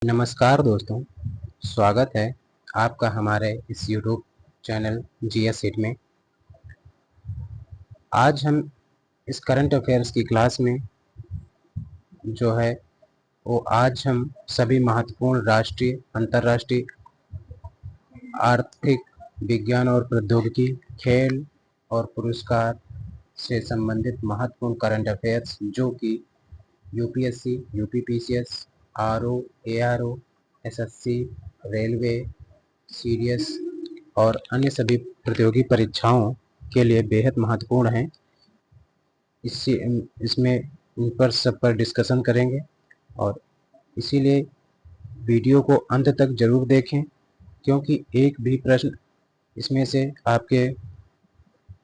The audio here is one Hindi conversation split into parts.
नमस्कार दोस्तों, स्वागत है आपका हमारे इस यूट्यूब चैनल जीएस सीट में। आज हम इस करंट अफेयर्स की क्लास में जो है वो आज हम सभी महत्वपूर्ण राष्ट्रीय, अंतर्राष्ट्रीय, आर्थिक, विज्ञान और प्रौद्योगिकी, खेल और पुरस्कार से संबंधित महत्वपूर्ण करंट अफेयर्स जो कि UPSC, UPPCS, RO, ARO, SSC, railway, CDS और अन्य सभी प्रतियोगी परीक्षाओं के लिए बेहद महत्वपूर्ण हैं। इसमें इन पर सब पर डिस्कशन करेंगे और इसीलिए वीडियो को अंत तक जरूर देखें, क्योंकि एक भी प्रश्न इसमें से आपके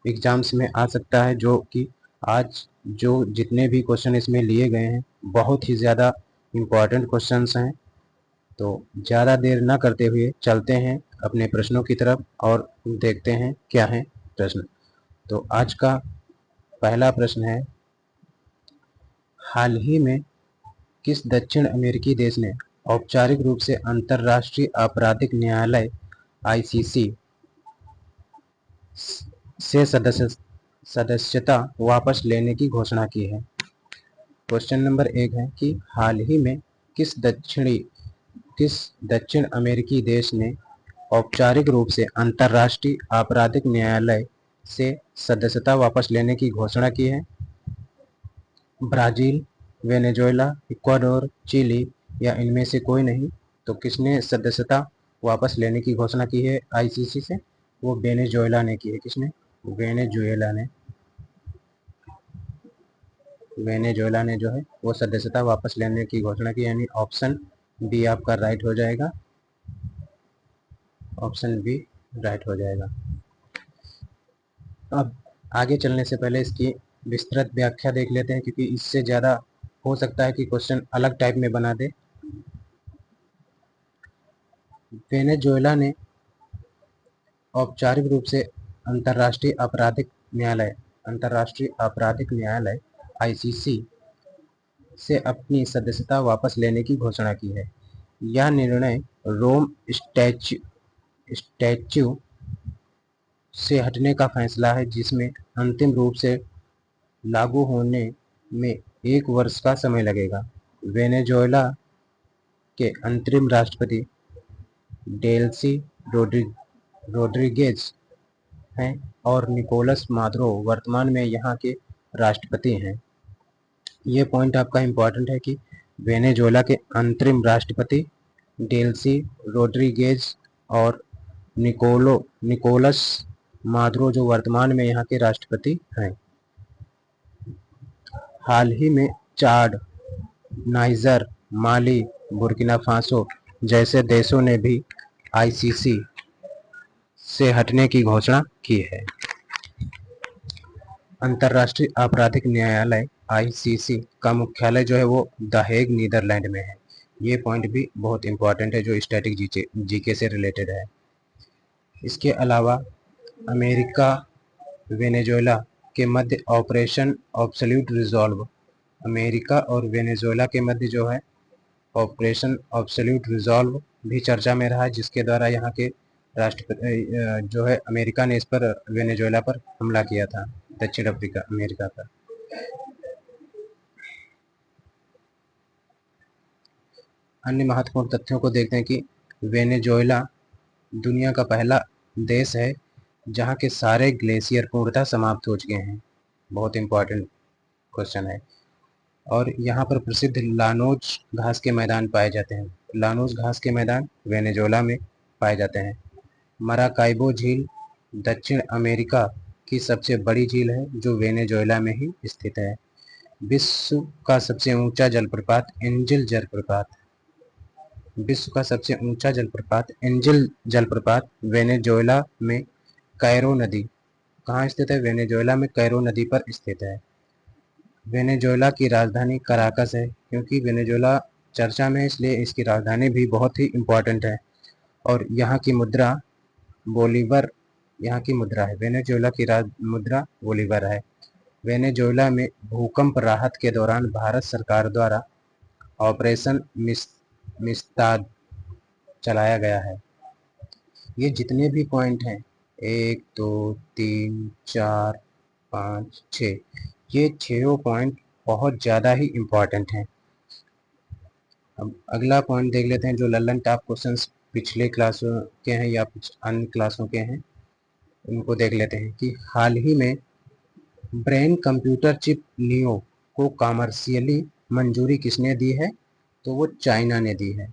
एग्जाम्स में आ सकता है, जो कि आज जो जितने भी क्वेश्चन इसमें लिए गए हैं बहुत ही ज़्यादा इम्पॉर्टेंट क्वेश्चंस हैं। तो ज़्यादा देर ना करते हुए चलते हैं अपने प्रश्नों की तरफ और देखते हैं क्या है प्रश्न। तो आज का पहला प्रश्न है, हाल ही में किस दक्षिण अमेरिकी देश ने औपचारिक रूप से अंतर्राष्ट्रीय आपराधिक न्यायालय आईसीसी से सदस्यता वापस लेने की घोषणा की है? क्वेश्चन नंबर 1 है कि हाल ही में किस दक्षिण अमेरिकी देश ने औपचारिक रूप से अंतर्राष्ट्रीय आपराधिक न्यायालय से सदस्यता वापस लेने की घोषणा की है? ब्राजील, वेनेजुएला, इक्वाडोर, चिली या इनमें से कोई नहीं? तो किसने सदस्यता वापस लेने की घोषणा की है आईसीसी से? वो वेनेजुएला ने की है। किसने? वेनेजुएला ने जो है वो सदस्यता वापस लेने की घोषणा की, यानी ऑप्शन बी आपका राइट हो जाएगा। ऑप्शन बी राइट हो जाएगा। अब आगे चलने से पहले इसकी विस्तृत व्याख्या देख लेते हैं, क्योंकि इससे ज़्यादा हो सकता है कि क्वेश्चन अलग टाइप में बना दे। वेनेजुएला ने औपचारिक रूप से अंतर्राष्ट्रीय आपराधिक न्यायालय आईसीसी से अपनी सदस्यता वापस लेने की घोषणा की है। यह निर्णय रोम स्टैच्यू से हटने का फैसला है, जिसमें अंतिम रूप से लागू होने में 1 वर्ष का समय लगेगा। वेनेजुएला के अंतरिम राष्ट्रपति डेल्सी रोड्रिगेज हैं और निकोलस मादुरो वर्तमान में यहाँ के राष्ट्रपति हैं। ये पॉइंट आपका इम्पोर्टेंट है कि वेनेजुएला के अंतरिम राष्ट्रपति डेल्सी रोड्रिगेज और निकोलस मादुरो जो वर्तमान में यहाँ के राष्ट्रपति हैं। हाल ही में चाड, नाइजर, माली, बुर्किना फासो जैसे देशों ने भी आईसीसी से हटने की घोषणा की है। अंतर्राष्ट्रीय आपराधिक न्यायालय आईसीसी का मुख्यालय जो है वो द हेग, नीदरलैंड में है। ये पॉइंट भी बहुत इंपॉर्टेंट है, जो स्टैटिक जीके से रिलेटेड है। इसके अलावा अमेरिका वेनेजुएला के मध्य ऑपरेशन एब्सोल्यूट रिजॉल्व, अमेरिका और वेनेजुएला के मध्य जो है ऑपरेशन एब्सोल्यूट रिजॉल्व भी चर्चा में रहा है, जिसके द्वारा यहाँ के राष्ट्रपति जो है अमेरिका ने इस पर वेनेजुएला पर हमला किया था, दक्षिण अमेरिका पर। अन्य महत्वपूर्ण तथ्यों को देखते हैं कि वेनेजुएला दुनिया का पहला देश है जहाँ के सारे ग्लेशियर पूर्णतः समाप्त हो चुके हैं। बहुत इंपॉर्टेंट क्वेश्चन है। और यहाँ पर प्रसिद्ध लानोज घास के मैदान पाए जाते हैं। लानोज घास के मैदान वेनेजुएला में पाए जाते हैं। मराकाइबो झील दक्षिण अमेरिका की सबसे बड़ी झील है, जो वेनेजुएला में ही स्थित है। विश्व का सबसे ऊंचा जलप्रपात एंजल जलप्रपात, विश्व का सबसे ऊंचा जलप्रपात एंजल जलप्रपात वेनेजुएला में कैरो नदी, कहाँ स्थित है? वेनेजुएला में कैरो नदी पर स्थित है। वेनेजुएला की राजधानी कराकस है, क्योंकि वेनेजुएला चर्चा में, इसलिए इसकी राजधानी भी बहुत ही इम्पोर्टेंट है। और यहाँ की मुद्रा बोलीवर, यहाँ की मुद्रा है। वेनेजुएला की मुद्रा बोलीवर है। वेनेजुएला में भूकंप राहत के दौरान भारत सरकार द्वारा ऑपरेशन मिस्ताद चलाया गया है। ये जितने भी पॉइंट हैं 1 2 3 4 5 6, ये 6 पॉइंट बहुत ज़्यादा ही इम्पॉर्टेंट हैं। अब अगला पॉइंट देख लेते हैं, जो लल्लन टॉप क्वेश्चंस पिछले क्लासों के हैं या कुछ अन्य क्लासों के हैं, उनको देख लेते हैं कि हाल ही में ब्रेन कंप्यूटर चिप नियो को कॉमर्शियली मंजूरी किसने दी है? तो वो चाइना ने दी है।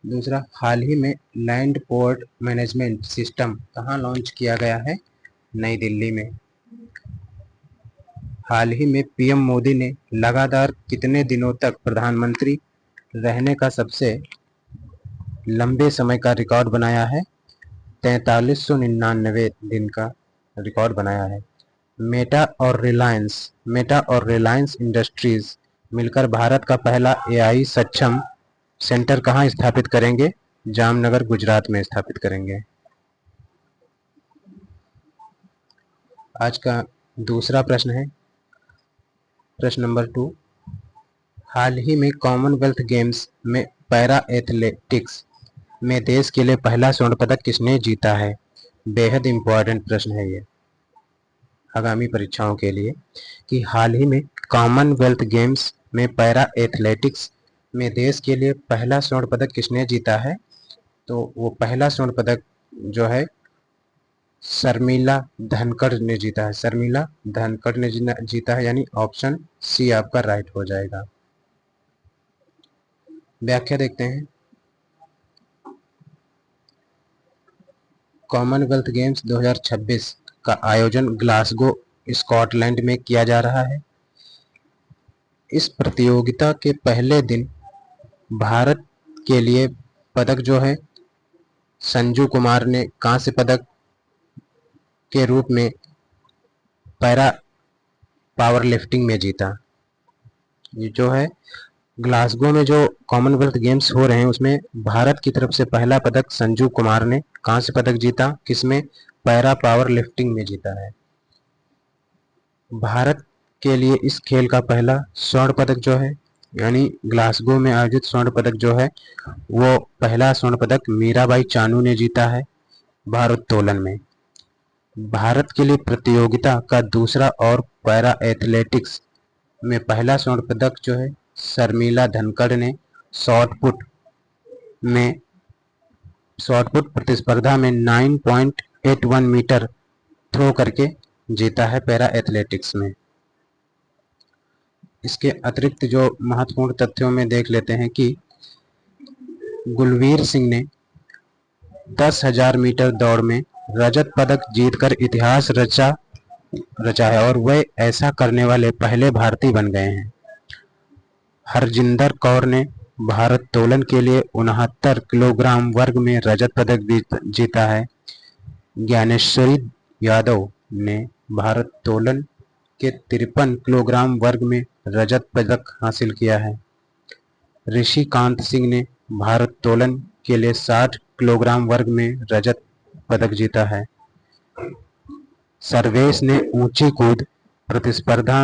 दूसरा, हाल ही में लैंड पोर्ट मैनेजमेंट सिस्टम कहाँ लॉन्च किया गया है? नई दिल्ली में। हाल ही में पीएम मोदी ने लगातार कितने दिनों तक प्रधानमंत्री रहने का सबसे लंबे समय का रिकॉर्ड बनाया है? 4399 दिन का रिकॉर्ड बनाया है। मेटा और रिलायंस इंडस्ट्रीज मिलकर भारत का पहला एआई सक्षम सेंटर कहाँ स्थापित करेंगे? जामनगर, गुजरात में स्थापित करेंगे। आज का दूसरा प्रश्न है, प्रश्न नंबर 2। हाल ही में कॉमनवेल्थ गेम्स में पैरा एथलेटिक्स में देश के लिए पहला स्वर्ण पदक किसने जीता है? बेहद इम्पोर्टेंट प्रश्न है ये आगामी परीक्षाओं के लिए, कि हाल ही में कॉमनवेल्थ गेम्स में पैरा एथलेटिक्स में देश के लिए पहला स्वर्ण पदक किसने जीता है? तो वो पहला स्वर्ण पदक जो है शर्मिला धनखड़ ने जीता है। शर्मिला धनखड़ ने जीता है, यानी ऑप्शन सी आपका राइट हो जाएगा। व्याख्या देखते हैं। कॉमनवेल्थ गेम्स 2026 का आयोजन ग्लासगो, स्कॉटलैंड में किया जा रहा है। इस प्रतियोगिता के पहले दिन भारत के लिए पदक जो है संजू कुमार ने कांस्य पदक के रूप में पैरा पावर लिफ्टिंग में जीता। ये जो है ग्लासगो में जो कॉमनवेल्थ गेम्स हो रहे हैं उसमें भारत की तरफ से पहला पदक संजू कुमार ने कांस्य पदक जीता। किसमें? पैरा पावर लिफ्टिंग में जीता है। भारत के लिए इस खेल का पहला स्वर्ण पदक जो है, यानी ग्लासगो में आयोजित स्वर्ण पदक जो है, वो पहला स्वर्ण पदक मीराबाई चानू ने जीता है भारोत्तोलन में। भारत के लिए प्रतियोगिता का दूसरा और पैरा एथलेटिक्स में पहला स्वर्ण पदक जो है शर्मिला धनखड़ ने शॉट पुट प्रतिस्पर्धा में 9.81 मीटर थ्रो करके जीता है पैरा एथलेटिक्स में। इसके अतिरिक्त जो महत्वपूर्ण तथ्यों में देख लेते हैं कि गुलवीर सिंह ने 10,000 मीटर दौड़ में रजत पदक जीतकर इतिहास रचा है और वे ऐसा करने वाले पहले भारतीय बन गए हैं। हरजिंदर कौर ने भारोत्तोलन के लिए 69 किलोग्राम वर्ग में रजत पदक जीता है। ज्ञानेश्वरी यादव ने भारोत्तोलन के 53 किलोग्राम वर्ग में रजत पदक हासिल किया है। ऋषिकांत सिंह ने भारोत्तोलन के लिए 60 किलोग्राम वर्ग में रजत पदक जीता है। सर्वेश ने ऊंची कूद प्रतिस्पर्धा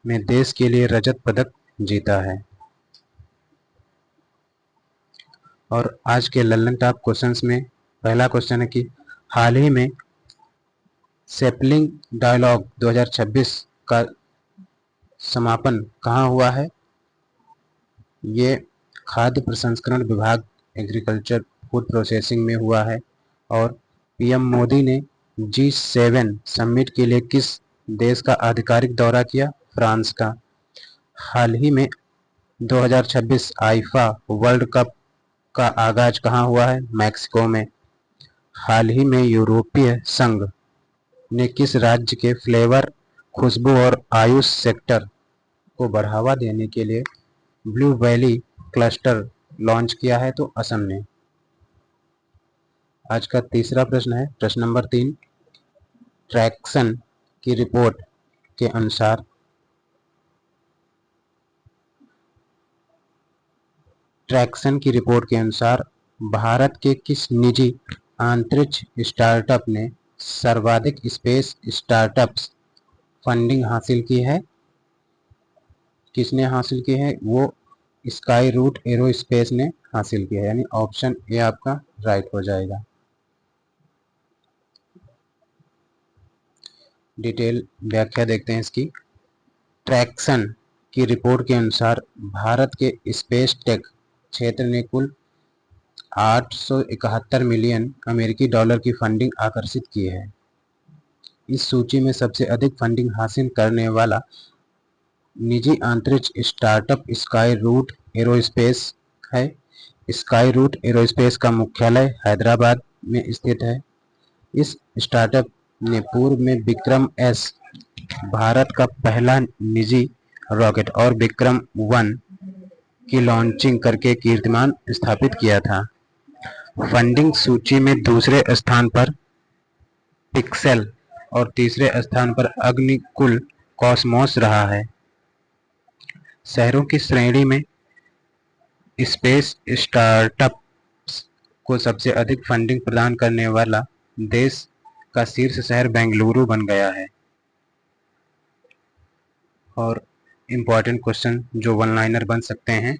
में देश के लिए रजत पदक जीता है। और आज के लल्लन टॉप क्वेश्चंस में पहला क्वेश्चन है कि हाल ही में सेपलिंग डायलॉग 2026 का समापन कहाँ हुआ है? ये खाद्य प्रसंस्करण विभाग, एग्रीकल्चर फूड प्रोसेसिंग में हुआ है। और पीएम मोदी ने G7 समिट के लिए किस देश का आधिकारिक दौरा किया? फ्रांस का। हाल ही में 2026 आईफा वर्ल्ड कप का आगाज कहाँ हुआ है? मैक्सिको में। हाल ही में यूरोपीय संघ ने किस राज्य के फ्लेवर, खुशबू और आयुष सेक्टर को बढ़ावा देने के लिए ब्लू वैली क्लस्टर लॉन्च किया है? तो असम ने। आज का तीसरा प्रश्न है, प्रश्न नंबर 3। ट्रैक्सन की रिपोर्ट के अनुसार भारत के किस निजी अंतरिक्ष स्टार्टअप ने सर्वाधिक स्पेस स्टार्टअप्स फंडिंग हासिल की है? किसने हासिल की है? वो स्काई रूट एरोस्पेस ने हासिल किया, यानी ऑप्शन ए आपका राइट हो जाएगा। डिटेल व्याख्या देखते हैं इसकी। ट्रैक्सन की रिपोर्ट के अनुसार भारत के स्पेस टेक क्षेत्र ने कुल 871 मिलियन अमेरिकी डॉलर की फंडिंग आकर्षित की है। इस सूची में सबसे अधिक फंडिंग हासिल करने वाला निजी अंतरिक्ष स्टार्टअप स्काई रूट एरोस्पेस है। स्काई रूट एरोस्पेस का मुख्यालय हैदराबाद में स्थित है। इस स्टार्टअप ने पूर्व में विक्रम एस, भारत का पहला निजी रॉकेट, और विक्रम 1 की लॉन्चिंग करके कीर्तिमान स्थापित किया था। फंडिंग सूची में दूसरे स्थान पर पिक्सेल और तीसरे स्थान पर अग्निकुल कॉस्मोस रहा है। शहरों की श्रेणी में स्पेस स्टार्टअप्स को सबसे अधिक फंडिंग प्रदान करने वाला देश का शीर्ष शहर बेंगलुरु बन गया है। और इम्पॉर्टेंट क्वेश्चन जो वन लाइनर बन सकते हैं,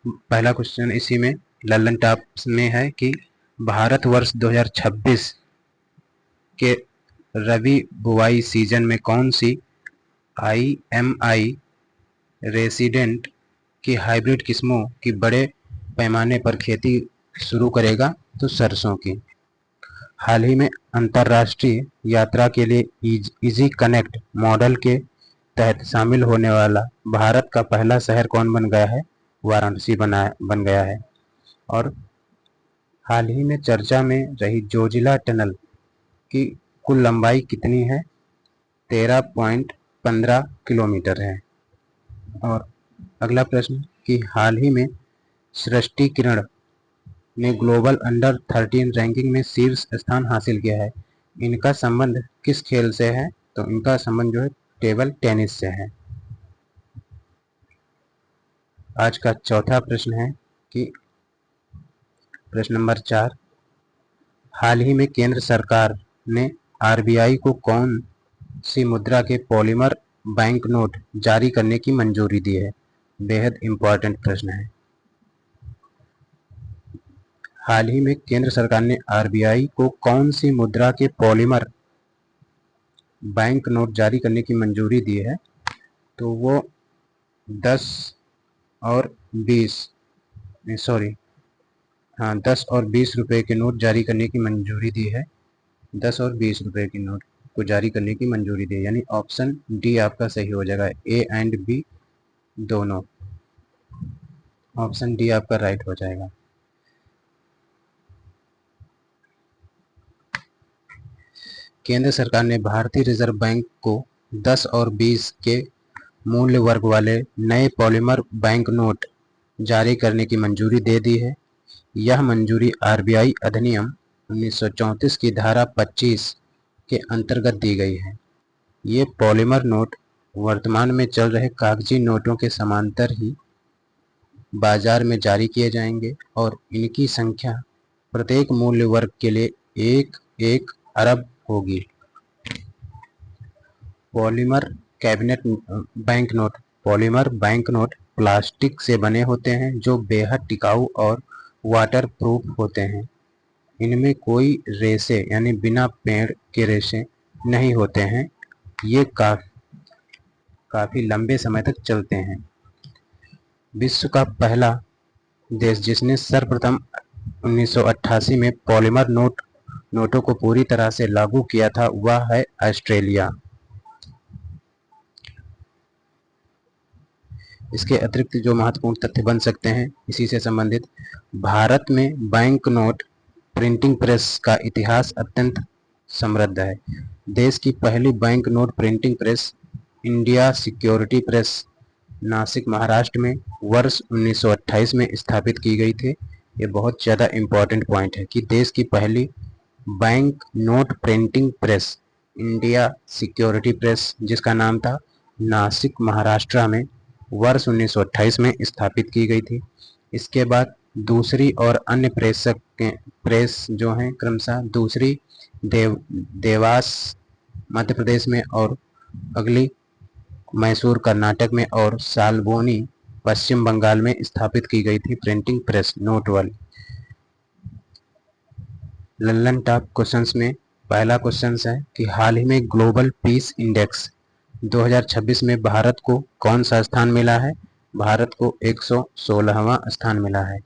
पहला क्वेश्चन इसी में लल्लन टॉप में है कि भारतवर्ष 2026 के रबी बुआई सीजन में कौन सी IMI रेसिडेंट की हाइब्रिड किस्मों की बड़े पैमाने पर खेती शुरू करेगा? तो सरसों की। हाल ही में अंतर्राष्ट्रीय यात्रा के लिए इजी कनेक्ट मॉडल के तहत शामिल होने वाला भारत का पहला शहर कौन बन गया है? वाराणसी बन गया है। और हाल ही में चर्चा में रही जोजिला टनल की कुल लंबाई कितनी है? 13.15 किलोमीटर है। और अगला प्रश्न कि हाल ही में सृष्टि किरण ने ग्लोबल अंडर 13 रैंकिंग में शीर्ष स्थान हासिल किया है। इनका संबंध किस खेल से है? तो इनका संबंध जो है टेबल टेनिस से है। आज का चौथा प्रश्न है कि प्रश्न नंबर 4, हाल ही में केंद्र सरकार ने RBI को कौन सी मुद्रा के पॉलीमर बैंक नोट जारी करने की मंजूरी दी है? बेहद इंपॉर्टेंट प्रश्न है। हाल ही में केंद्र सरकार ने RBI को कौन सी मुद्रा के पॉलीमर बैंक नोट जारी करने की मंजूरी दी है? तो वो 10 और 20 रुपए के नोट जारी करने की मंजूरी दी है। 10 और 20 रुपए के नोट को जारी करने की मंजूरी दी है, यानी ऑप्शन डी आपका सही हो जाएगा। A एंड B दोनों, ऑप्शन डी आपका राइट हो जाएगा। केंद्र सरकार ने भारतीय रिजर्व बैंक को 10 और 20 के मूल्य वर्ग वाले नए पॉलीमर बैंक नोट जारी करने की मंजूरी दे दी है। यह मंजूरी RBI अधिनियम 1934 की धारा 25 के अंतर्गत दी गई है। ये पॉलीमर नोट वर्तमान में चल रहे कागजी नोटों के समांतर ही बाजार में जारी किए जाएंगे और इनकी संख्या प्रत्येक मूल्य वर्ग के लिए 1 अरब होगी। पॉलीमर बैंक नोट प्लास्टिक से बने होते हैं जो बेहद टिकाऊ और वाटर प्रूफ होते हैं। इनमें कोई रेशे यानी बिना पेड़ के रेशे नहीं होते हैं। ये काफी लंबे समय तक चलते हैं। विश्व का पहला देश जिसने सर्वप्रथम 1988 में पॉलीमर नोटों को पूरी तरह से लागू किया था वह है ऑस्ट्रेलिया। इसके अतिरिक्त जो महत्वपूर्ण तथ्य बन सकते हैं इसी से संबंधित, भारत में बैंक नोट प्रिंटिंग प्रेस का इतिहास अत्यंत समृद्ध है। देश की पहली bank note printing press India security press Nashik Maharashtra में वर्ष 1928 में स्थापित की गई थी। ये बहुत ज़्यादा इम्पोर्टेंट पॉइंट है कि देश की पहली bank note printing press India security press, जिसका नाम था, नासिक महाराष्ट्र में वर्ष 1928 में स्थापित की गई थी। इसके बाद दूसरी और अन्य प्रेस जो हैं क्रमशः दूसरी देवास मध्य प्रदेश में और अगली मैसूर कर्नाटक में और साल्बोनी पश्चिम बंगाल में स्थापित की गई थी प्रिंटिंग प्रेस नोट वाली। लल्लन टॉप क्वेश्चंस में पहला क्वेश्चन है कि हाल ही में ग्लोबल पीस इंडेक्स 2026 में भारत को कौन सा स्थान मिला है? भारत को 116वां स्थान मिला है।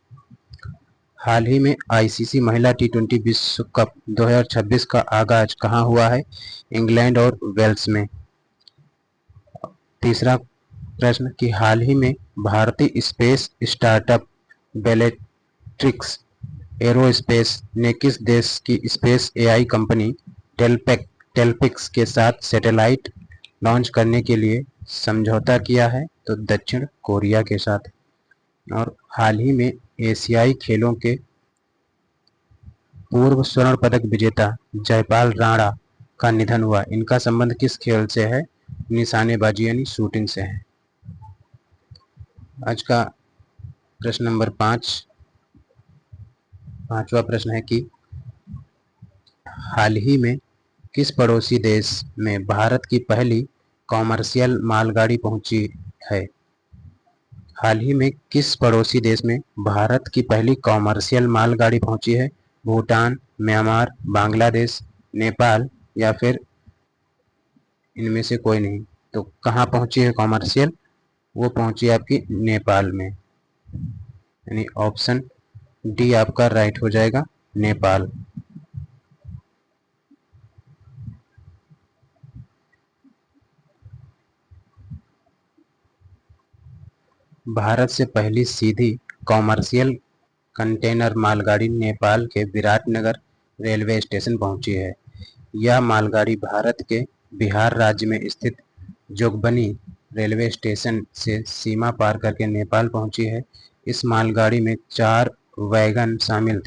हाल ही में आईसीसी महिला टी20 विश्व कप 2026 का आगाज कहां हुआ है? इंग्लैंड और वेल्स में। तीसरा प्रश्न कि हाल ही में भारतीय स्पेस स्टार्टअप बेलेट्रिक्स एरोस्पेस ने किस देश की स्पेस एआई कंपनी टेल्पिक्स के साथ सैटेलाइट लॉन्च करने के लिए समझौता किया है? तो दक्षिण कोरिया के साथ। और हाल ही में एशियाई खेलों के पूर्व स्वर्ण पदक विजेता जयपाल राणा का निधन हुआ। इनका संबंध किस खेल से है? निशानेबाजी यानी शूटिंग से है। आज का प्रश्न नंबर 5वां प्रश्न है कि हाल ही में किस पड़ोसी देश में भारत की पहली कॉमर्शियल मालगाड़ी पहुंची है? हाल ही में किस पड़ोसी देश में भारत की पहली कॉमर्शियल मालगाड़ी पहुंची है? भूटान, म्यांमार, बांग्लादेश, नेपाल या फिर इनमें से कोई नहीं। तो कहाँ पहुंची है कॉमर्शियल? वो पहुंची है आपकी नेपाल में, यानी ऑप्शन डी आपका राइट हो जाएगा, नेपाल। भारत से पहली सीधी कॉमर्शियल कंटेनर मालगाड़ी नेपाल के विराटनगर रेलवे स्टेशन पहुंची है। यह मालगाड़ी भारत के बिहार राज्य में स्थित जोगबनी रेलवे स्टेशन से सीमा पार करके नेपाल पहुंची है। इस मालगाड़ी में 4 वैगन शामिल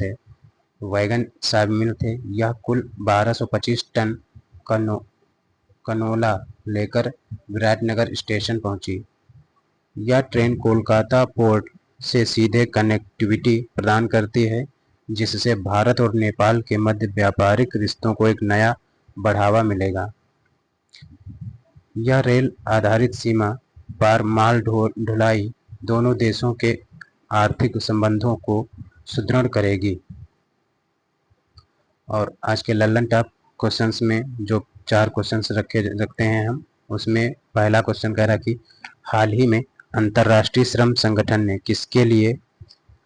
थे। यह कुल 1225 टन कनोला लेकर विराटनगर स्टेशन पहुंची। यह ट्रेन कोलकाता पोर्ट से सीधे कनेक्टिविटी प्रदान करती है, जिससे भारत और नेपाल के मध्य व्यापारिक रिश्तों को एक नया बढ़ावा मिलेगा। यह रेल आधारित सीमा पार माल ढुलाई दोनों देशों के आर्थिक संबंधों को सुदृढ़ करेगी। और आज के लल्लन टॉप क्वेश्चंस में जो 4 क्वेश्चंस रखते हैं हम, उसमें पहला क्वेश्चन कह रहा कि हाल ही में अंतर्राष्ट्रीय श्रम संगठन ने किसके लिए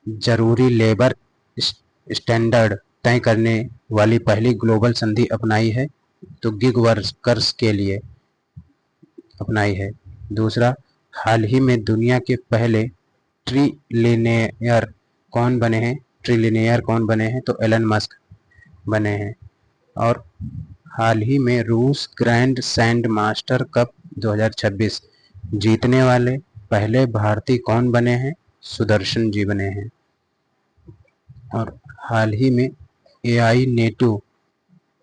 जरूरी लेबर स्टैंडर्ड तय करने वाली पहली ग्लोबल संधि अपनाई है? तो गिग वर्कर्स के लिए अपनाई है। दूसरा, हाल ही में दुनिया के पहले ट्रिलियनेयर कौन बने हैं? तो एलन मस्क बने हैं। और हाल ही में रूस ग्रैंड सैंड मास्टर कप 2026 जीतने वाले पहले भारतीय कौन बने हैं? सुदर्शन जी बने हैं। और हाल ही में एआई नेटिव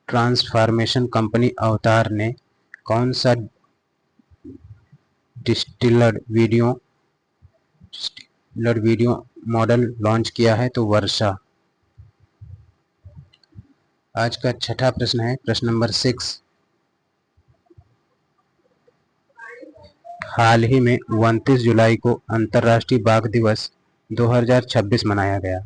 ट्रांसफॉर्मेशन कंपनी अवतार ने कौन सा डिस्टिलड वीडियो मॉडल लॉन्च किया है? तो वर्षा। आज का छठा प्रश्न है, प्रश्न नंबर 6। हाल ही में 29 जुलाई को अंतर्राष्ट्रीय बाघ दिवस 2026 मनाया गया।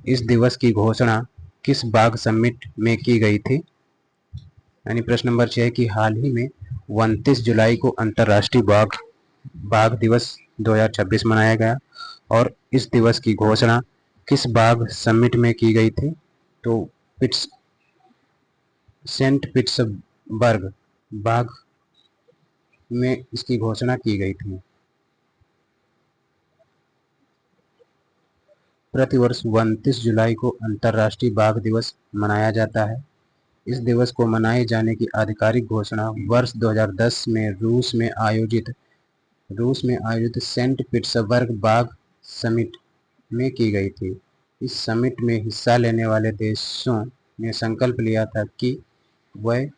इस दिवस की घोषणा किस बाघ समिट में की गई थी? यानी प्रश्न नंबर 6 है कि हाल ही में 29 जुलाई को अंतर्राष्ट्रीय बाघ दिवस 2026 मनाया गया और इस दिवस की घोषणा किस बाघ समिट में की गई थी? तो सेंट पीटर्सबर्ग बाघ में इसकी घोषणा की गई थी। प्रतिवर्ष 29 जुलाई को अंतर्राष्ट्रीय बाघ दिवस मनाया जाता है। इस दिवस को मनाए जाने की आधिकारिक घोषणा वर्ष 2010 में रूस में आयोजित सेंट पीटर्सबर्ग बाघ समिट में की गई थी। इस समिट में हिस्सा लेने वाले देशों ने संकल्प लिया था कि वह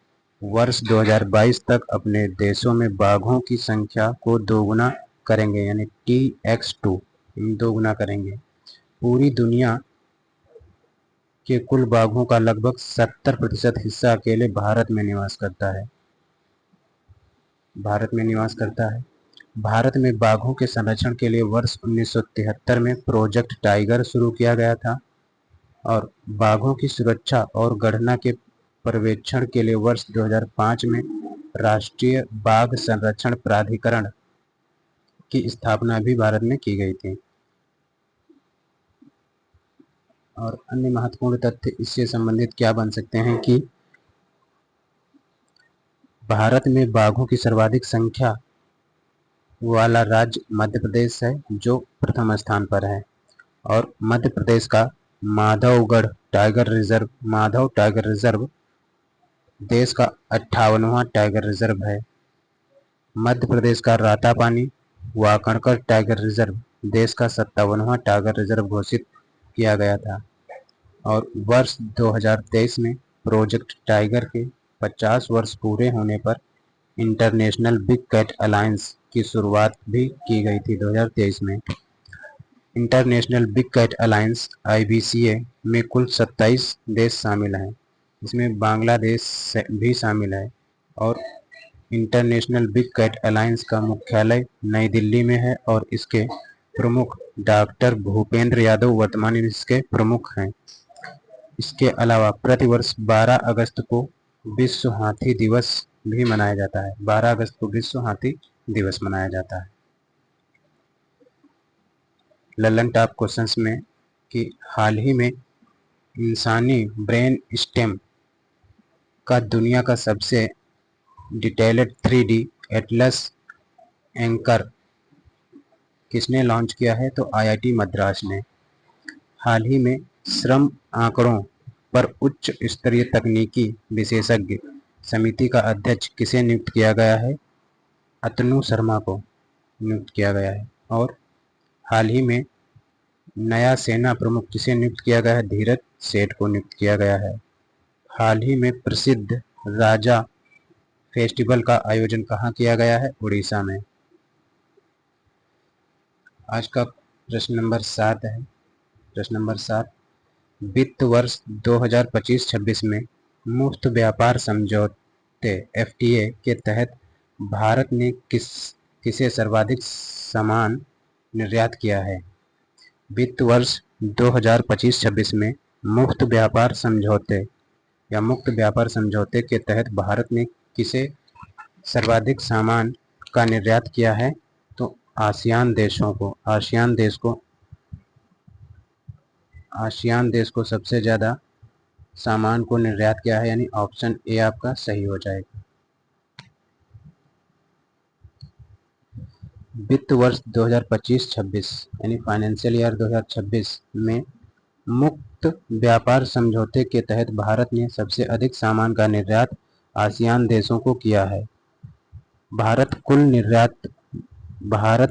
वर्ष 2022 तक अपने देशों में बाघों की संख्या को दोगुना करेंगे, यानी TX2 दोगुना करेंगे। पूरी दुनिया के कुल बाघों का लगभग 70% हिस्सा अकेले भारत में निवास करता है। भारत में बाघों के संरक्षण के लिए वर्ष 1973 में प्रोजेक्ट टाइगर शुरू किया गया था और बाघों की सुरक्षा और गणना के पर्यवेक्षण के लिए वर्ष 2005 में राष्ट्रीय बाघ संरक्षण प्राधिकरण की स्थापना भी भारत में की गई थी। और अन्य महत्वपूर्ण तथ्य इससे संबंधित क्या बन सकते हैं कि भारत में बाघों की सर्वाधिक संख्या वाला राज्य मध्य प्रदेश है जो प्रथम स्थान पर है और मध्य प्रदेश का माधवगढ़ टाइगर रिजर्व देश का 58वां टाइगर रिजर्व है। मध्य प्रदेश का रातापानी वाकणकर टाइगर रिजर्व देश का 57वां टाइगर रिजर्व घोषित किया गया था और वर्ष 2023 में प्रोजेक्ट टाइगर के 50 वर्ष पूरे होने पर इंटरनेशनल बिग कैट अलायंस की शुरुआत भी की गई थी। 2023 में international big cat alliance IBCA में कुल 27 देश शामिल हैं, इसमें बांग्लादेश भी शामिल है और इंटरनेशनल बिग कैट अलायंस का मुख्यालय नई दिल्ली में है और इसके प्रमुख डॉक्टर भूपेंद्र यादव वर्तमान में इसके प्रमुख हैं। इसके अलावा प्रतिवर्ष 12 अगस्त को विश्व हाथी दिवस भी मनाया जाता है। 12 अगस्त को विश्व हाथी दिवस मनाया जाता है। लल्लन टॉप क्वेश्चंस में कि हाल ही में इंसानी ब्रेन स्टेम का दुनिया का सबसे डिटेल्ड 3D एटलस एंकर किसने लॉन्च किया है? तो IIT मद्रास ने। हाल ही में श्रम आंकड़ों पर उच्च स्तरीय तकनीकी विशेषज्ञ समिति का अध्यक्ष किसे नियुक्त किया गया है? अतनु शर्मा को नियुक्त किया गया है। और हाल ही में नया सेना प्रमुख किसे नियुक्त किया गया है? धीरज सेठ को नियुक्त किया गया है। हाल ही में प्रसिद्ध राजा फेस्टिवल का आयोजन कहाँ किया गया है? उड़ीसा में। आज का प्रश्न नंबर 7 है। प्रश्न नंबर 7, वित्त वर्ष 2025-26 में मुफ्त व्यापार समझौते FTA के तहत भारत ने किसे सर्वाधिक सामान निर्यात किया है? वित्त वर्ष 2025-26 में मुफ्त व्यापार समझौते के तहत भारत ने किसे सर्वाधिक सामान का निर्यात किया है? तो आसियान देश को सबसे ज़्यादा सामान को निर्यात किया है, यानी ऑप्शन ए आपका सही हो जाएगा। वित्त वर्ष 2025-26 यानी फाइनेंशियल ईयर 2026 में मुक्त व्यापार समझौते के तहत भारत ने सबसे अधिक सामान का निर्यात आसियान देशों को किया है। भारत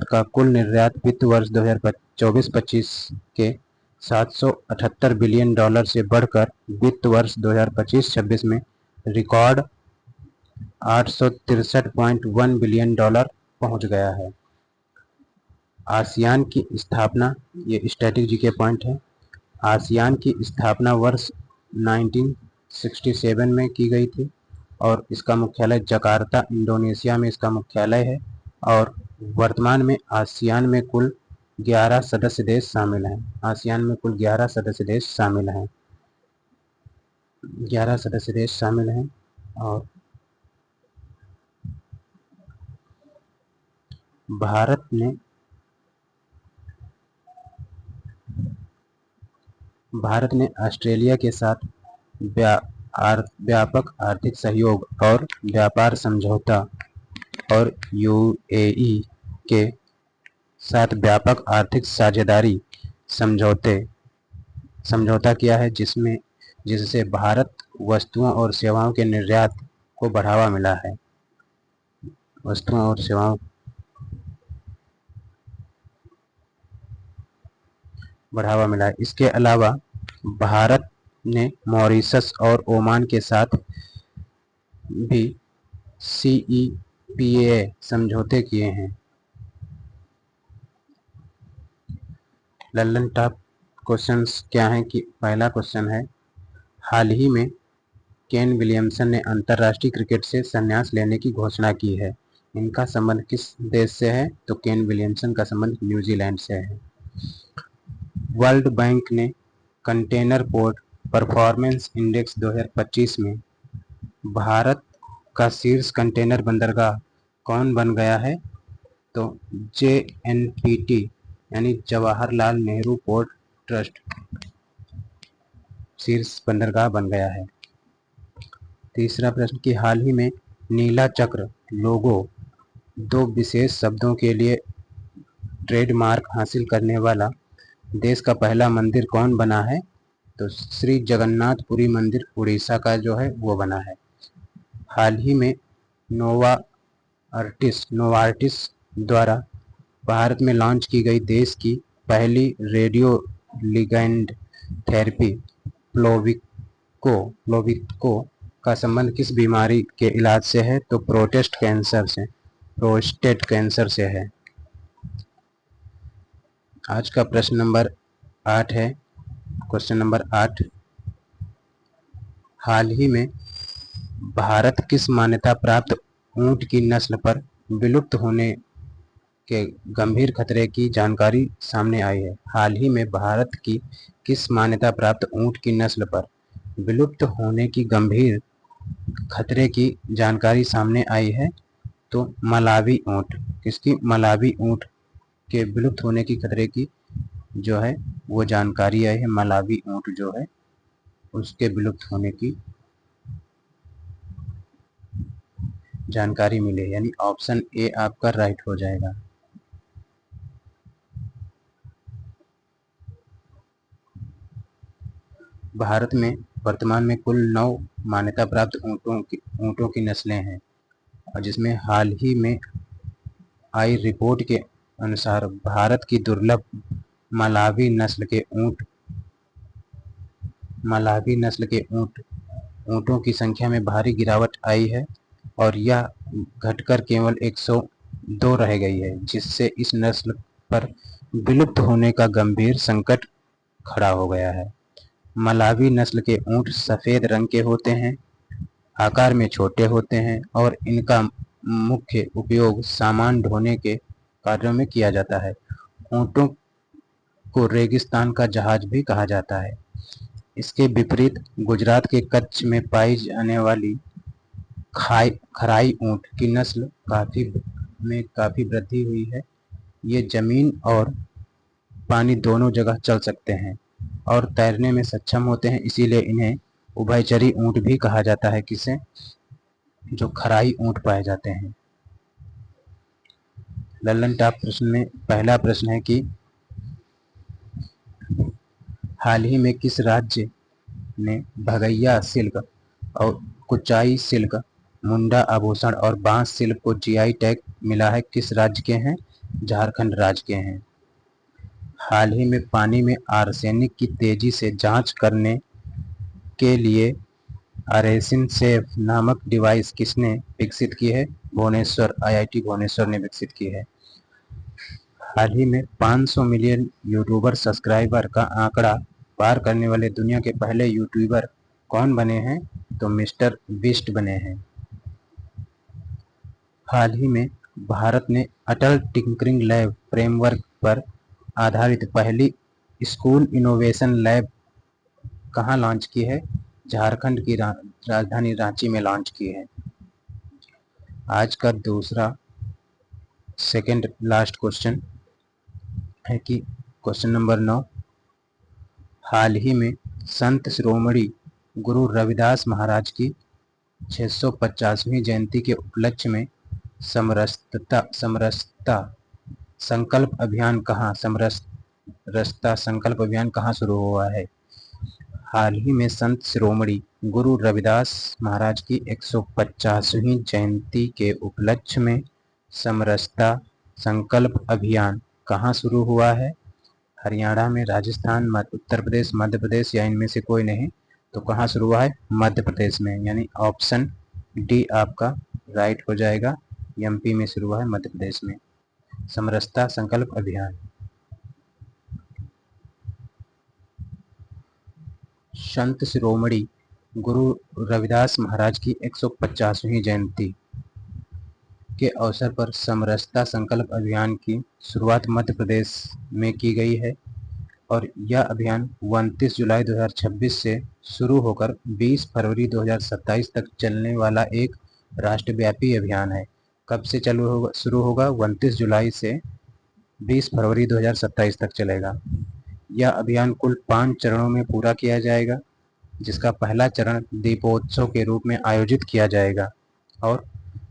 का कुल निर्यात वित्त वर्ष 2024-25 के 778 बिलियन डॉलर से बढ़कर वित्त वर्ष 2025-26 में रिकॉर्ड 863.1 बिलियन डॉलर पहुंच गया है। आसियान की स्थापना, ये स्ट्रेटेजी के पॉइंट है। आसियान की स्थापना वर्ष 1967 में की गई थी और इसका मुख्यालय जकार्ता इंडोनेशिया में इसका मुख्यालय है और वर्तमान में आसियान में कुल 11 सदस्य देश शामिल हैं। आसियान में कुल 11 सदस्य देश शामिल हैं। 11 सदस्य देश शामिल हैं और भारत ने ऑस्ट्रेलिया के साथ व्यापक आर्थिक सहयोग और व्यापार समझौता और UAE के साथ व्यापक आर्थिक साझेदारी समझौता किया है जिससे भारत वस्तुओं और सेवाओं के निर्यात को बढ़ावा मिला है। इसके अलावा भारत ने मॉरिशस और ओमान के साथ भी CEPA समझौते किए हैं। लल्लन टॉप क्वेश्चंस क्या हैं कि पहला क्वेश्चन है, हाल ही में केन विलियमसन ने अंतर्राष्ट्रीय क्रिकेट से संन्यास लेने की घोषणा की है। इनका संबंध किस देश से है? तो केन विलियमसन का संबंध न्यूजीलैंड से है। वर्ल्ड बैंक ने कंटेनर पोर्ट परफॉर्मेंस इंडेक्स 2025 में भारत का शीर्ष कंटेनर बंदरगाह कौन बन गया है? तो JNPT यानी जवाहरलाल नेहरू पोर्ट ट्रस्ट शीर्ष बंदरगाह बन गया है। तीसरा प्रश्न कि हाल ही में नीला चक्र लोगो दो विशेष शब्दों के लिए ट्रेडमार्क हासिल करने वाला देश का पहला मंदिर कौन बना है? तो श्री जगन्नाथपुरी मंदिर उड़ीसा का जो है वो बना है। हाल ही में नोवार्टिस द्वारा भारत में लॉन्च की गई देश की पहली रेडियो लिगैंड थेरेपी प्लोविको का संबंध किस बीमारी के इलाज से है? तो प्रोस्टेट कैंसर से है। आज का प्रश्न नंबर 8 है। क्वेश्चन नंबर 8, हाल ही में भारत किस मान्यता प्राप्त ऊंट की नस्ल पर विलुप्त होने के गंभीर खतरे की जानकारी सामने आई है? हाल ही में भारत की किस मान्यता प्राप्त ऊंट की नस्ल पर विलुप्त होने की गंभीर खतरे की जानकारी सामने आई है? तो मलावी ऊंट। किसकी? मलावी ऊंट के विलुप्त होने की खतरे की जो है वो जानकारी आई है। मलावी ऊंट जो है उसके विलुप्त होने की जानकारी मिली, यानी ऑप्शन ए आपका राइट हो जाएगा। भारत में वर्तमान में कुल 9 मान्यता प्राप्त ऊंटों की नस्लें हैं, और जिसमें हाल ही में आई रिपोर्ट के अनुसार भारत की दुर्लभ मलावी नस्ल के ऊंटों की संख्या में भारी गिरावट आई है और यह घटकर केवल 102 रह गई है, जिससे इस नस्ल पर विलुप्त होने का गंभीर संकट खड़ा हो गया है। मलावी नस्ल के ऊंट सफेद रंग के होते हैं, आकार में छोटे होते हैं और इनका मुख्य उपयोग सामान ढोने के कार्यों में किया जाता है। ऊंटों को रेगिस्तान का जहाज भी कहा जाता है। इसके विपरीत गुजरात के कच्छ में पाई जाने वाली खराई ऊंट की नस्ल काफी वृद्धि हुई है। ये जमीन और पानी दोनों जगह चल सकते हैं और तैरने में सक्षम होते हैं, इसीलिए इन्हें उभयचरी ऊंट भी कहा जाता है। किसे? जो खराई ऊंट पाए जाते हैं। लल्लन टॉप प्रश्न में पहला प्रश्न है कि हाल ही में किस राज्य ने भगैया सिल्क और कुचाई सिल्क, मुंडा आभूषण और बांस सिल्क को जीआई टैग मिला है? किस राज्य के हैं? झारखंड राज्य के हैं। हाल ही में पानी में आर्सेनिक की तेजी से जांच करने के लिए अरेसिन सेफ नामक डिवाइस किसने विकसित की है? आईआईटी भुवनेश्वर ने विकसित की है। हाल ही में 500 मिलियन यूट्यूबर सब्सक्राइबर का आंकड़ा पार करने वाले दुनिया के पहले यूट्यूबर कौन बने हैं? तो मिस्टर बीस्ट बने हैं। हाल ही में भारत ने अटल टिंकरिंग लैब फ्रेमवर्क पर आधारित पहली स्कूल इनोवेशन लैब कहाँ लॉन्च की है? झारखंड की राजधानी रांची में लॉन्च की है। आज का दूसरा सेकंड लास्ट क्वेश्चन है कि क्वेश्चन नंबर 9, हाल ही में संत शिरोमणि गुरु रविदास महाराज की 650वीं जयंती के उपलक्ष्य में समरसता संकल्प अभियान कहाँ शुरू हुआ है? हाल ही में संत शिरोमणि गुरु रविदास महाराज की 150वीं जयंती के उपलक्ष्य में समरसता संकल्प अभियान कहाँ शुरू हुआ है? हरियाणा में, राजस्थान, उत्तर प्रदेश, मध्य प्रदेश या इनमें से कोई नहीं। तो कहाँ शुरू हुआ है? मध्य प्रदेश में, यानी ऑप्शन डी आपका राइट हो जाएगा। एमपी में शुरू हुआ है, मध्य प्रदेश में समरसता संकल्प अभियान। संत शिरोमणि गुरु रविदास महाराज की 150वीं जयंती के अवसर पर समरसता संकल्प अभियान की शुरुआत मध्य प्रदेश में की गई है और यह अभियान 29 जुलाई 2026 से शुरू होकर 20 फरवरी 2027 तक चलने वाला एक राष्ट्रव्यापी अभियान है। कब से शुरू होगा? 29 जुलाई से 20 फरवरी 2027 तक चलेगा। यह अभियान कुल 5 चरणों में पूरा किया जाएगा, जिसका पहला चरण दीपोत्सव के रूप में आयोजित किया जाएगा और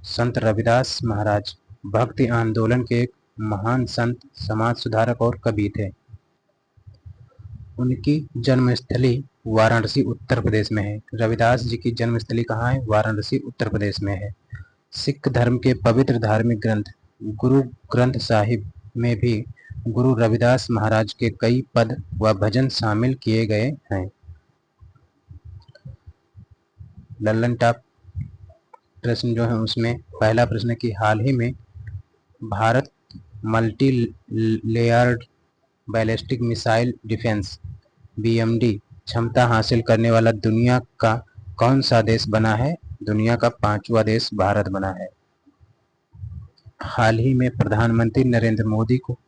संत रविदास महाराज भक्ति आंदोलन के एक महान संत, समाज सुधारक और कवि थे। उनकी जन्मस्थली वाराणसी उत्तर प्रदेश में है। रविदास जी की जन्मस्थली कहाँ है? वाराणसी उत्तर प्रदेश में है। सिख धर्म के पवित्र धार्मिक ग्रंथ गुरु ग्रंथ साहिब में भी गुरु रविदास महाराज के कई पद व भजन शामिल किए गए हैं। लल्लन टॉप प्रश्न जो है उसमें पहला प्रश्न है कि हाल ही में Bharat multi layered ballistic missile defence BMD क्षमता हासिल करने वाला दुनिया का कौन सा देश बना है? दुनिया का 5वां देश भारत बना है। हाल ही में प्रधानमंत्री नरेंद्र मोदी को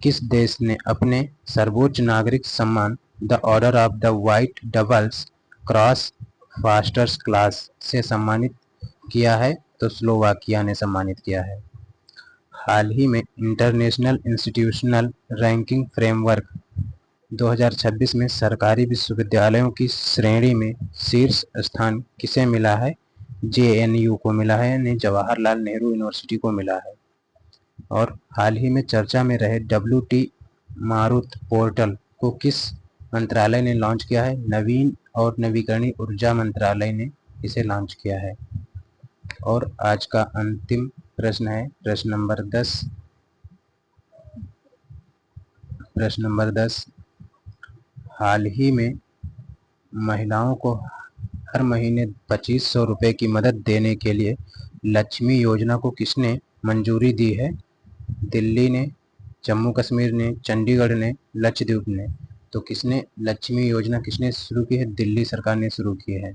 किस देश ने अपने सर्वोच्च नागरिक सम्मान the order of the white doubles cross fosters class से सम्मानित किया है? तो स्लोवाकिया ने सम्मानित किया है। हाल ही में इंटरनेशनल इंस्टीट्यूशनल रैंकिंग फ्रेमवर्क 2026 में सरकारी विश्वविद्यालयों की श्रेणी में शीर्ष स्थान किसे मिला है? JNU को मिला है, यानी जवाहरलाल नेहरू यूनिवर्सिटी को मिला है। और हाल ही में चर्चा में रहे WT मारुत पोर्टल को किस मंत्रालय ने लॉन्च किया है? नवीन और नवीकरणीय ऊर्जा मंत्रालय ने इसे लॉन्च किया है। और आज का अंतिम प्रश्न है प्रश्न नंबर 10। प्रश्न नंबर 10, हाल ही में महिलाओं को हर महीने 2500 रुपये की मदद देने के लिए लक्ष्मी योजना को किसने मंजूरी दी है? दिल्ली ने, जम्मू कश्मीर ने, चंडीगढ़ ने, लक्षद्वीप ने। तो किसने लक्ष्मी योजना किसने शुरू की है? दिल्ली सरकार ने शुरू की है।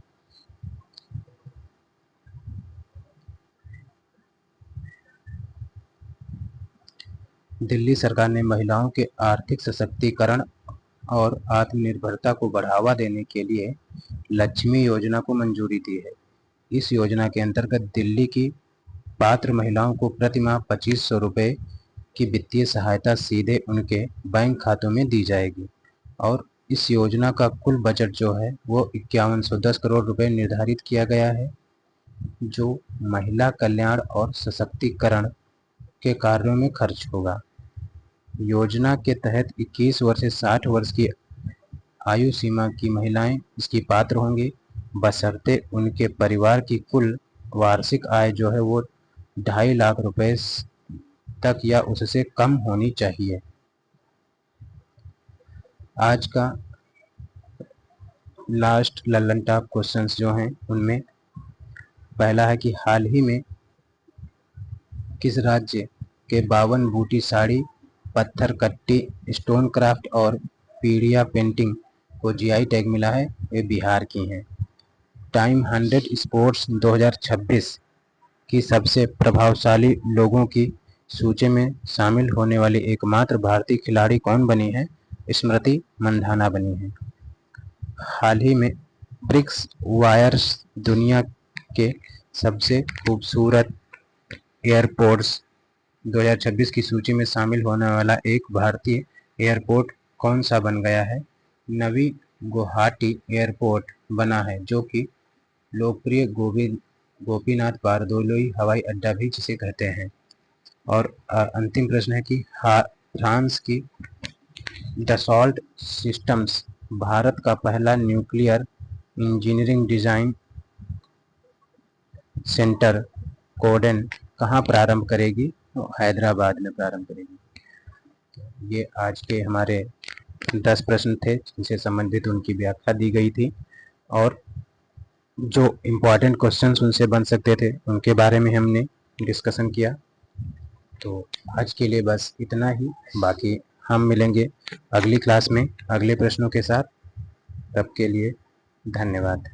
दिल्ली सरकार ने महिलाओं के आर्थिक सशक्तिकरण और आत्मनिर्भरता को बढ़ावा देने के लिए लक्ष्मी योजना को मंजूरी दी है। इस योजना के अंतर्गत दिल्ली की पात्र महिलाओं को प्रति माह 2500 रुपये की वित्तीय सहायता सीधे उनके बैंक खातों में दी जाएगी और इस योजना का कुल बजट जो है वो 5110 करोड़ रुपए निर्धारित किया गया है, जो महिला कल्याण और सशक्तिकरण के कार्यों में खर्च होगा। योजना के तहत 21 वर्ष से 60 वर्ष की आयु सीमा की महिलाएं इसकी पात्र होंगी, बशर्ते उनके परिवार की कुल वार्षिक आय जो है वो 2.5 लाख रुपए तक या उससे कम होनी चाहिए। आज का लास्ट लल्लन टॉप क्वेश्चंस जो हैं उनमें पहला है कि हाल ही में किस राज्य के 52 बूटी साड़ी, पत्थर कट्टी, स्टोन क्राफ्ट और पीढ़िया पेंटिंग को GI टैग मिला है? ये बिहार की हैं। टाइम 100 स्पोर्ट्स 2026 की सबसे प्रभावशाली लोगों की सूची में शामिल होने वाली एकमात्र भारतीय खिलाड़ी कौन बनी है? स्मृति मंधाना बनी है। हाल ही में ब्रिक्स वायर्स दुनिया के सबसे खूबसूरत एयरपोर्ट्स 2026 की सूची में शामिल होने वाला एक भारतीय एयरपोर्ट कौन सा बन गया है? नवी गुवाहाटी एयरपोर्ट बना है, जो कि लोकप्रिय गोपीनाथ बारदोलोई हवाई अड्डा भी जिसे कहते हैं। और अंतिम प्रश्न है कि फ्रांस की डसॉल्ट सिस्टम्स भारत का पहला nuclear engineering design centre codeine कहाँ प्रारंभ करेगी? तो हैदराबाद में प्रारंभ करेगी। ये आज के हमारे 10 प्रश्न थे जिनसे संबंधित उनकी व्याख्या दी गई थी और जो इम्पोर्टेंट क्वेश्चंस उनसे बन सकते थे उनके बारे में हमने डिस्कशन किया। तो आज के लिए बस इतना ही, बाकी हम मिलेंगे अगली क्लास में अगले प्रश्नों के साथ। तब के लिए धन्यवाद।